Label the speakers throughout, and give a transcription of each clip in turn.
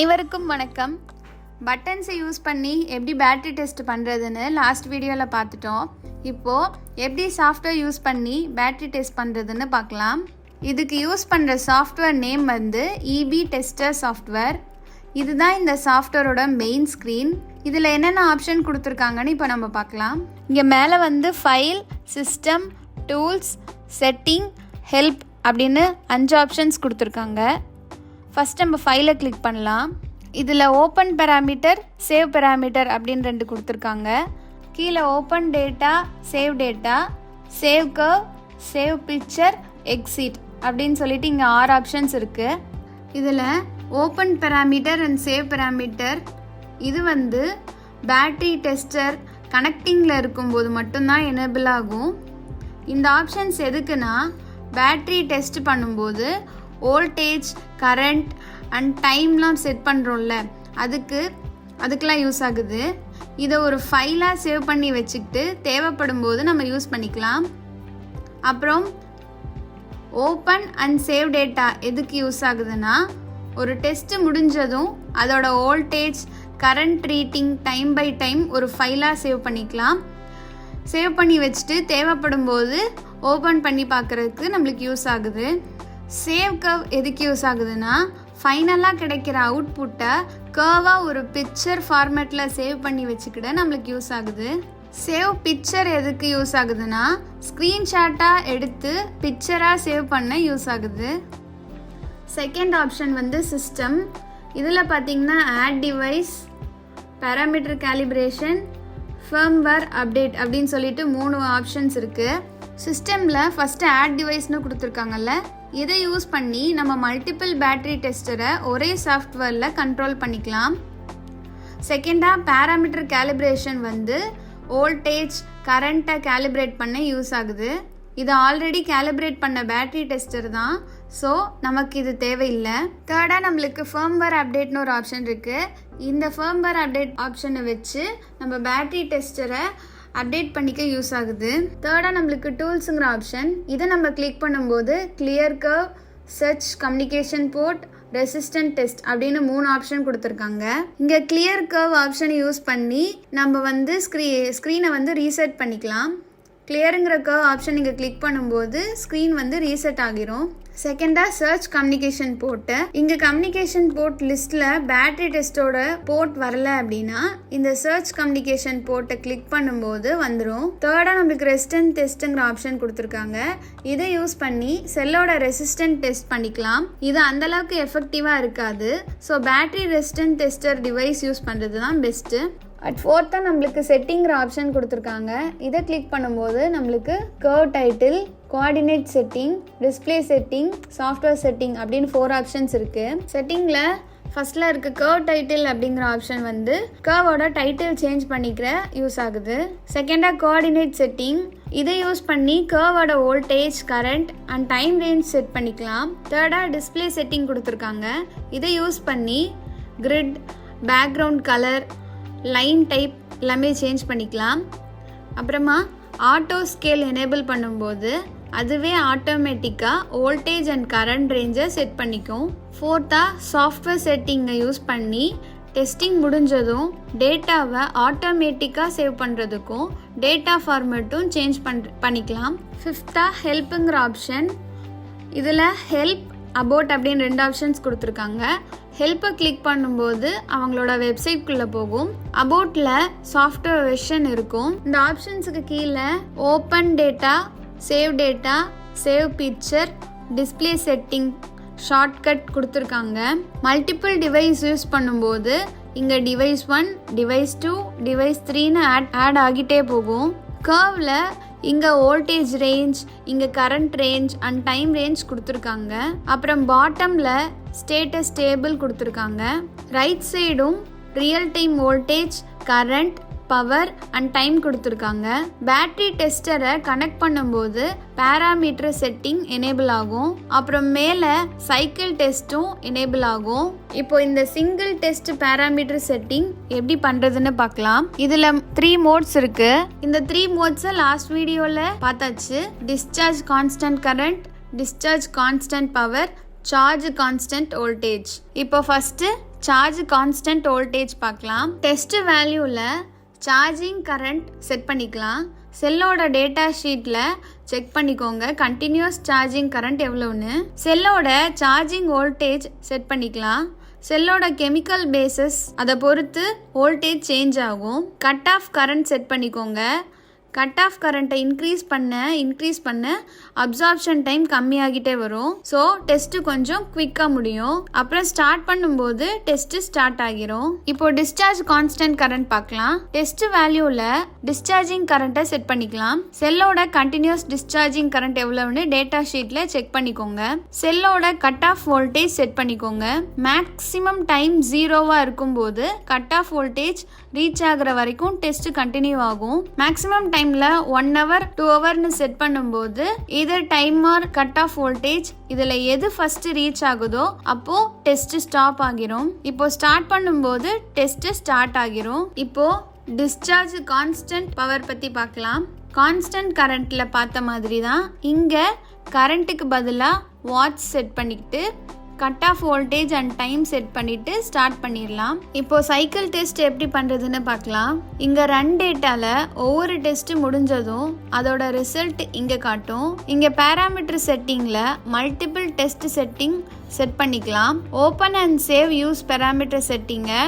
Speaker 1: அனைவருக்கும் வணக்கம். பட்டன்ஸை யூஸ் பண்ணி எப்படி பேட்டரி டெஸ்ட் பண்ணுறதுன்னு லாஸ்ட் வீடியோவில் பார்த்துட்டோம். இப்போது எப்படி சாஃப்ட்வேர் யூஸ் பண்ணி பேட்டரி டெஸ்ட் பண்ணுறதுன்னு பார்க்கலாம். இதுக்கு யூஸ் பண்ணுற சாஃப்ட்வேர் நேம் வந்து EB டெஸ்டர் சாஃப்ட்வேர். இதுதான் இந்த சாஃப்ட்வேரோட மெயின் ஸ்க்ரீன். இதில் என்னென்ன ஆப்ஷன் கொடுத்துருக்காங்கன்னு இப்போ நம்ம பார்க்கலாம். இங்கே மேலே வந்து file, system, tools, setting, help அப்படின்னு 5 ஆப்ஷன்ஸ் கொடுத்துருக்காங்க. ஃபஸ்ட் நம்ம ஃபைலை கிளிக் பண்ணலாம். இதில் ஓப்பன் பேராமீட்டர், சேவ் பேராமீட்டர் அப்படின்னு 2 கொடுத்துருக்காங்க. கீழே open data, save data, save curve, save picture, exit அப்படின்னு சொல்லிட்டு இங்கே 6 ஆப்ஷன்ஸ் இருக்குது. இதில் open parameter and save parameter இது வந்து பேட்டரி டெஸ்டர் கனெக்டிங்கில் இருக்கும்போது மட்டும்தான் எனேபிள் ஆகும். இந்த ஆப்ஷன்ஸ் எதுக்குன்னா பேட்டரி டெஸ்ட் பண்ணும்போது வோல்டேஜ், கரண்ட் அண்ட் டைம்லாம் செட் பண்ணுறோம்ல அதுக்கெலாம் யூஸ் ஆகுது. இதை ஒரு ஃபைலாக சேவ் பண்ணி வச்சுக்கிட்டு தேவைப்படும் போது நம்ம யூஸ் பண்ணிக்கலாம். அப்புறம் ஓப்பன் அண்ட் சேவ் டேட்டா எதுக்கு யூஸ் ஆகுதுன்னா ஒரு டெஸ்ட்டு முடிஞ்சதும் அதோட voltage, current reading time by time ஒரு ஃபைலாக சேவ் பண்ணிக்கலாம். சேவ் பண்ணி வச்சுட்டு தேவைப்படும் போது ஓப்பன் பண்ணி பார்க்குறதுக்கு நம்மளுக்கு யூஸ் ஆகுது. சேவ் கர்வ் எதுக்கு யூஸ் ஆகுதுன்னா ஃபைனலாக கிடைக்கிற அவுட்புட்டை கர்வாக ஒரு பிக்சர் ஃபார்மேட்டில் சேவ் பண்ணி வச்சுக்கிட நம்மளுக்கு யூஸ் ஆகுது. சேவ் பிக்சர் எதுக்கு யூஸ் ஆகுதுன்னா ஸ்க்ரீன்ஷாட்டாக எடுத்து பிக்சராக சேவ் பண்ண யூஸ் ஆகுது. செகண்ட் ஆப்ஷன் வந்து சிஸ்டம். இதில் பார்த்தீங்கன்னா add device, parameter calibration, firmware update அப்படின்னு சொல்லிட்டு 3 ஆப்ஷன்ஸ் இருக்குது. சிஸ்டமில் ஃபஸ்ட்டு ஆட் டிவைஸ்னு கொடுத்துருக்காங்கல்ல, இதை யூஸ் பண்ணி நம்ம மல்டிபிள் பேட்டரி டெஸ்டரை ஒரே சாஃப்ட்வேரில் கண்ட்ரோல் பண்ணிக்கலாம். செகண்டாக பேராமீட்டர் கேலிப்ரேஷன் வந்து வோல்டேஜ், கரண்ட்டை கேலிப்ரேட் பண்ண யூஸ் ஆகுது. இது ஆல்ரெடி கேலிப்ரேட் பண்ண பேட்டரி டெஸ்டர் தான், ஸோ நமக்கு இது தேவையில்லை. தேர்டாக நம்மளுக்கு ஃபர்ம்வேர் அப்டேட்னு ஒரு ஆப்ஷன் இருக்குது. இந்த ஃபர்ம்வேர் அப்டேட் ஆப்ஷனை வச்சு நம்ம பேட்டரி டெஸ்டரை அப்டேட் பண்ணிக்க யூஸ் ஆகுது. தேர்டாக நம்மளுக்கு டூல்ஸுங்கிற ஆப்ஷன். இதை நம்ம கிளிக் பண்ணும்போது clear curve, search communication port, resistant test அப்படின்னு 3 ஆப்ஷன் கொடுத்துருக்காங்க. இங்கே கிளியர் கர்வ் ஆப்ஷனை யூஸ் பண்ணி நம்ம வந்து ஸ்க்ரீனை வந்து ரீசெட் பண்ணிக்கலாம். கிளியருங்கிற கர்வ் ஆப்ஷன் இங்கே கிளிக் பண்ணும்போது ஸ்க்ரீன் வந்து ரீசெட் ஆகிரும். செகண்டாக சர்ச் கம்யூனிகேஷன் போர்ட்டு. இங்கே கம்யூனிகேஷன் போர்ட் லிஸ்ட்டில் பேட்டரி டெஸ்ட்டோட போர்ட் வரல அப்படின்னா இந்த சர்ச் கம்யூனிகேஷன் போர்ட்டை கிளிக் பண்ணும்போது வந்துடும். தேர்டாக நம்மளுக்கு ரெசிஸ்டன்ட் டெஸ்ட்டுங்கிற ஆப்ஷன் கொடுத்துருக்காங்க. இதை யூஸ் பண்ணி செல்லோட ரெசிஸ்டன்ட் டெஸ்ட் பண்ணிக்கலாம். இது அந்தளவுக்கு எஃபெக்டிவாக இருக்காது. So battery resistant tester device use பண்ணுறது தான் பெஸ்ட்டு. ஃபோர்த்தாக நம்மளுக்கு செட்டிங்கிற ஆப்ஷன் கொடுத்துருக்காங்க. இதை கிளிக் பண்ணும்போது நம்மளுக்கு curve title, coordinate setting, display setting, software setting அப்படின்னு 4 ஆப்ஷன்ஸ் இருக்குது. செட்டிங்கில் ஃபஸ்ட்டில் இருக்க கர்வ் டைட்டில் அப்படிங்கிற ஆப்ஷன் வந்து கர்வோட டைட்டில் சேஞ்ச் பண்ணிக்கிற யூஸ் ஆகுது. செகண்டாக கோஆர்டினேட் செட்டிங். இதை யூஸ் பண்ணி கர்வோட voltage, current and time range set பண்ணிக்கலாம். தேர்டாக டிஸ்பிளே செட்டிங் கொடுத்துருக்காங்க. இதை யூஸ் பண்ணி grid, background colour, line type எல்லாமே சேஞ்ச் பண்ணிக்கலாம். அப்புறமா ஆட்டோ ஸ்கேல் எனேபிள் பண்ணும்போது அதுவே ஆட்டோமேட்டிக்காக வோல்டேஜ் அண்ட் கரண்ட் ரேஞ்சை செட் பண்ணிக்கும். ஃபோர்த்தாக சாஃப்ட்வேர் செட்டிங்கை யூஸ் பண்ணி டெஸ்டிங் முடிஞ்சதும் டேட்டாவை ஆட்டோமேட்டிக்காக சேவ் பண்ணுறதுக்கும் டேட்டா ஃபார்மேட்டும் சேஞ்ச் பண்ணிக்கலாம். ஃபிஃப்த்தாக ஹெல்ப்புங்கிற ஆப்ஷன். இதில் ஹெல்ப், அபவுட் அப்படின்னு 2 ஆப்ஷன்ஸ் கொடுத்துருக்காங்க. ஹெல்ப்பை கிளிக் பண்ணும்போது அவங்களோட வெப்சைட்குள்ளே போகும். அபவுட்டில் சாஃப்ட்வேர் வெர்ஷன் இருக்கும். இந்த ஆப்ஷன்ஸுக்கு கீழே open data, save data, save picture, display setting shortcut கொடுத்துருக்காங்க. மல்டிபிள் டிவைஸ் யூஸ் பண்ணும்போது இங்கே டிவைஸ் 1, டிவைஸ் 2, டிவைஸ் 3ன்னு ஆட் ஆகிட்டே போகும். கர்வில் இங்கே வோல்டேஜ் ரேஞ்ச், இங்கே current range and time range கொடுத்துருக்காங்க. அப்புறம் பாட்டமில் ஸ்டேட்டஸ் டேபிள் கொடுத்துருக்காங்க. ரைட் சைடும் real time voltage, current, power and time கொடுத்துருக்காங்க. பேட்டரி டெஸ்டரை கனெக்ட் பண்ணும்போது பேராமீட்டர் செட்டிங் எனேபிள் ஆகும். அப்புறம் மேலே சைக்கிள் டெஸ்ட்டும் எனேபிள் ஆகும். இப்போ இந்த சிங்கிள் டெஸ்ட் பேராமீட்டர் செட்டிங் எப்படி பண்ணுறதுன்னு பார்க்கலாம். இதில் 3 மோட்ஸ் இருக்குது. இந்த 3 மோட்ஸை லாஸ்ட் வீடியோவில் பார்த்தாச்சு. Discharge constant current, discharge constant power, charge constant voltage. இப்போ ஃபஸ்ட்டு சார்ஜ் கான்ஸ்டன்ட் வோல்டேஜ் பார்க்கலாம். டெஸ்ட் வேல்யூவில் சார்ஜிங் கரண்ட் செட் பண்ணிக்கலாம். செல்லோட டேட்டா ஷீட்டில் செக் பண்ணிக்கோங்க கண்டினியூஸ் சார்ஜிங் கரண்ட் எவ்வளோன்னு. செல்லோட சார்ஜிங் வோல்டேஜ் செட் பண்ணிக்கலாம். செல்லோட கெமிக்கல் பேசஸ் அதை பொறுத்து வோல்டேஜ் சேஞ்ச் ஆகும். கட் ஆஃப் கரண்ட் செட் பண்ணிக்கோங்க. கட் ஆஃப் கரண்ட்டை இன்க்ரீஸ் பண்ண அப்சார்ப்ஷன் டைம் கம்மியாகிட்டே வரும். ஸோ டெஸ்ட்டு கொஞ்சம் குவிக்காக முடியும். அப்புறம் ஸ்டார்ட் பண்ணும்போது டெஸ்ட்டு ஸ்டார்ட் ஆகிரும். இப்போ டிஸ்சார்ஜ் கான்ஸ்டன்ட் கரண்ட் பார்க்கலாம். டெஸ்ட் வேல்யூவில் டிஸ்சார்ஜிங் கரண்ட்டை செட் பண்ணிக்கலாம். செல்லோட கண்டினியூஸ் டிஸ்சார்ஜிங் கரண்ட் எவ்வளோன்னு டேட்டா ஷீட்டில் செக் பண்ணிக்கோங்க. செல்லோட கட் ஆஃப் வோல்டேஜ் செட் பண்ணிக்கோங்க. மேக்ஸிமம் டைம் 0வாக இருக்கும்போது கட் ஆஃப் வோல்டேஜ் ரீச் ஆகிற வரைக்கும் டெஸ்ட் கண்டினியூ ஆகும். மேக்ஸிமம் டைம்ல 1 hour 2 hourன்னு செட் பண்ணும்போது either time or cut off voltage இதுல எது ஃபர்ஸ்ட் ரீச் ஆகுதோ அப்போ டெஸ்ட் ஸ்டாப் ஆகிரும். இப்போ ஸ்டார்ட் பண்ணும்போது டெஸ்ட் ஸ்டார்ட் ஆகிரும். இப்போ டிஸ்சார்ஜ் கான்ஸ்டன்ட் பவர் பத்தி பார்க்கலாம். கான்ஸ்டன்ட் கரண்ட்ல பார்த்த மாதிரி தான் இங்க கரண்ட்டுக்கு பதிலாக வாட்ஸ் செட் பண்ணிக்கிட்டு cut off voltage and time set பண்ணிட்டு ஸ்டார்ட் பண்ணிடலாம். இப்போ சைக்கிள் டெஸ்ட் எப்படி பண்றதுன்னு பார்க்கலாம். இங்க ரன் டேட்டால ஒவ்வொரு டெஸ்ட் முடிஞ்சதும் அதோட ரிசல்ட் இங்க காட்டும். இங்க பேராமீட்டர் செட்டிங்ல மல்டிபிள் டெஸ்ட் செட்டிங் செட் பண்ணிக்கலாம். Open and save use parameter செட்டிங்கை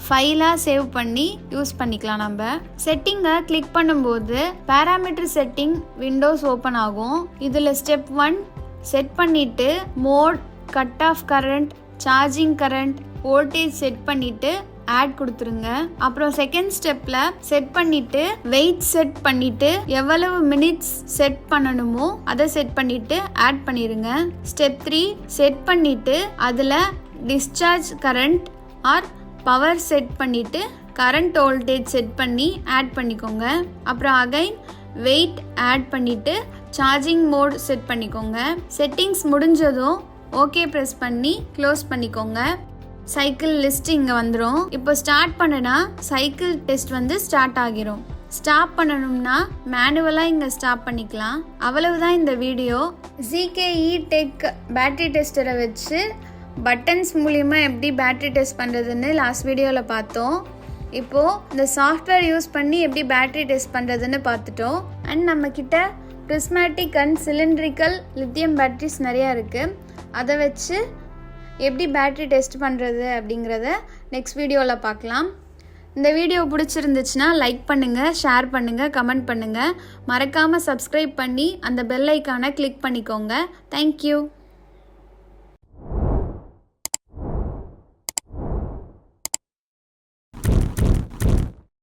Speaker 1: ஃபைலாக சேவ் பண்ணி யூஸ் பண்ணிக்கலாம். நம்ம செட்டிங்கை கிளிக் பண்ணும்போது பேராமீட்டர் செட்டிங் விண்டோஸ் ஓப்பன் ஆகும். இதில் ஸ்டெப் 1 செட் பண்ணிட்டு mode cut off current charging current voltage set பண்ணிட்டு ஆட் கொடுத்துருங்க. அப்புறம் செகண்ட் ஸ்டெப்ல செட் பண்ணிட்டு வெயிட் செட் பண்ணிட்டு எவ்வளவு மினிட்ஸ் செட் பண்ணணுமோ அதை செட் பண்ணிட்டு ஆட் பண்ணிருங்க. ஸ்டெப் 3 செட் பண்ணிட்டு அதில் discharge current or power set பண்ணிட்டு கரண்ட் வோல்டேஜ் செட் பண்ணி ஆட் பண்ணிக்கோங்க. அப்புறம் அகைன் வெயிட் ஆட் பண்ணிட்டு சார்ஜிங் மோட் செட் பண்ணிக்கோங்க. செட்டிங்ஸ் முடிஞ்சதும் ஓகே ப்ரெஸ் பண்ணி க்ளோஸ் பண்ணிக்கோங்க. சைக்கிள் லிஸ்ட் இங்கே வந்துடும். இப்போ ஸ்டார்ட் பண்ணுனா சைக்கிள் டெஸ்ட் ஸ்டார்ட் ஆகிரும். ஸ்டாப் பண்ணணும்னா மேனுவலாக இங்கே ஸ்டாப் பண்ணிக்கலாம். அவ்வளவுதான் இந்த வீடியோ. ZKETech பேட்டரி டெஸ்டரை வச்சு பட்டன்ஸ் மூலிமா எப்படி பேட்டரி டெஸ்ட் பண்ணுறதுன்னு லாஸ்ட் வீடியோவில் பார்த்தோம். இப்போது இந்த சாஃப்ட்வேர் யூஸ் பண்ணி எப்படி பேட்டரி டெஸ்ட் பண்ணுறதுன்னு பார்த்துட்டோம். அண்ட் நம்மக்கிட்ட prismatic and cylindrical lithium batteries நிறையா இருக்குது. அதை வச்சு எப்படி பேட்டரி டெஸ்ட் பண்ணுறது அப்படிங்கிறத நெக்ஸ்ட் வீடியோவில் பார்க்கலாம். இந்த வீடியோ பிடிச்சிருந்துச்சுன்னா லைக் பண்ணுங்கள், ஷேர் பண்ணுங்கள், கமெண்ட் பண்ணுங்கள். மறக்காமல் சப்ஸ்கிரைப் பண்ணி அந்த பெல் ஐக்கானை கிளிக் பண்ணிக்கோங்க. தேங்க்யூ.